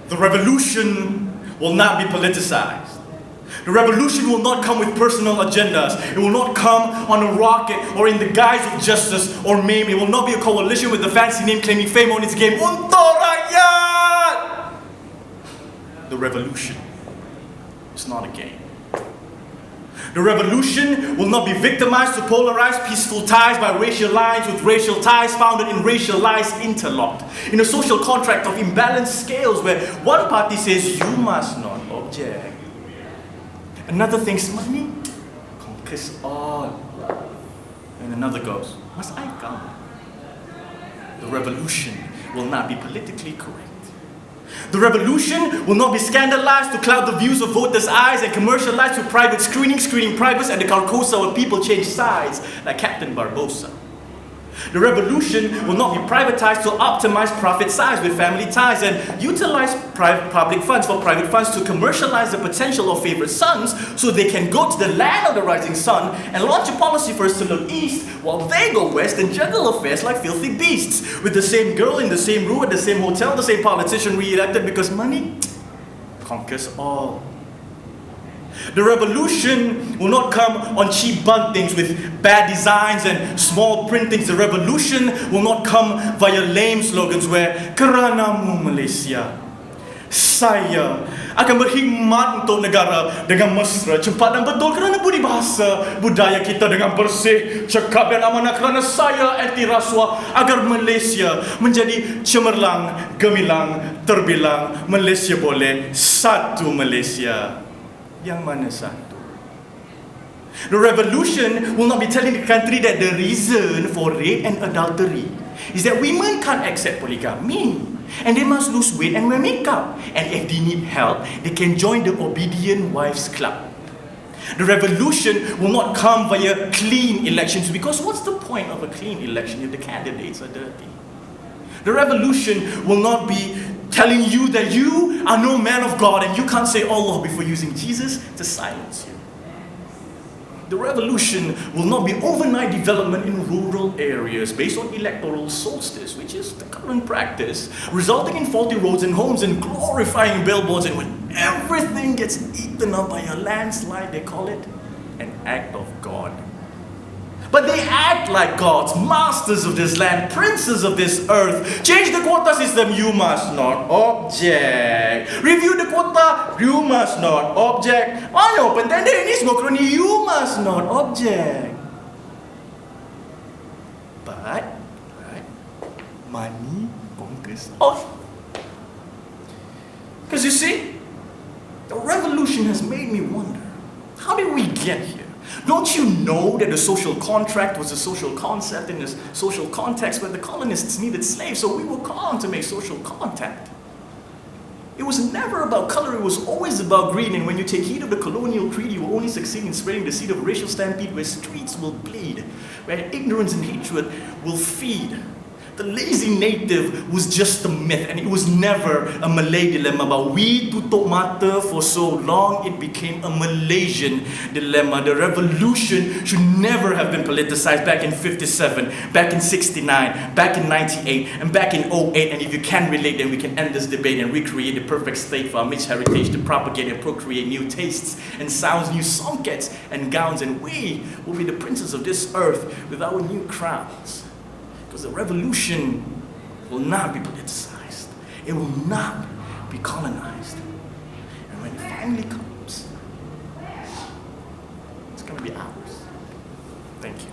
The revolution will not be politicized. The revolution will not come with personal agendas. It will not come on a rocket or in the guise of justice or meme. It will not be a coalition with a fancy name claiming fame on its game. Untuk rakyat! The revolution is not a game. The revolution will not be victimized to polarize peaceful ties by racial lines with racial ties founded in racial lies interlocked. In a social contract of imbalanced scales where one party says you must not object. Another thinks money conquers all. And another goes, must I come? The revolution will not be politically correct. The revolution will not be scandalized to cloud the views of voters' eyes and commercialized with private screening privates at the Carcosa where people change sides like Captain Barbosa. The revolution will not be privatized to optimize profit size with family ties and utilize public funds for private funds to commercialize the potential of favorite sons so they can go to the land of the rising sun and launch a policy for us to look east while they go west and juggle affairs like filthy beasts with the same girl in the same room at the same hotel, the same politician re-elected because money conquers all. The revolution will not come on cheap buntings with bad designs and small printings. The revolution will not come via lame slogans where keranamu Malaysia, saya akan berkhidmat untuk negara dengan mesra, cepat dan betul kerana budi bahasa budaya kita dengan bersih, cekap dan amanah kerana saya anti rasuah agar Malaysia menjadi cemerlang, gemilang, terbilang. Malaysia boleh, satu Malaysia. Yang mana satu? The revolution will not be telling the country that the reason for rape and adultery is that women can't accept polygamy and they must lose weight and wear makeup, and if they need help they can join the obedient wives club. The revolution will not come via clean elections because what's the point of a clean election if the candidates are dirty? The revolution will not be telling you that you are no man of God and you can't say Allah before using Jesus to silence you. The revolution will not be overnight development in rural areas based on electoral solstice, which is the current practice, resulting in faulty roads and homes and glorifying billboards, and when everything gets eaten up by a landslide, they call it an act of God. But they act like gods, masters of this land, princes of this earth. Change the quota system, you must not object. Review the quota, you must not object. Ano, pentende ini semua kerana you must not object. But, money conquers all. Because you see, the revolution has made me wonder, how did we get here? Don't you know that the social contract was a social concept in a social context where the colonists needed slaves, so we were called to make social contact? It was never about color, it was always about greed, and when you take heed of the colonial creed, you will only succeed in spreading the seed of racial stampede where streets will bleed, where ignorance and hatred will feed. The lazy native was just a myth, and it was never a Malay dilemma. But we tutup mata for so long, it became a Malaysian dilemma. The revolution should never have been politicized back in 57, back in 69, back in 98, and back in 08. And if you can relate, then we can end this debate and recreate the perfect state for our mixed heritage to propagate and procreate new tastes and sounds, new songkets and gowns. And we will be the princes of this earth with our new crowns. Because the revolution will not be politicized. It will not be colonized. And when it finally comes, it's going to be ours. Thank you.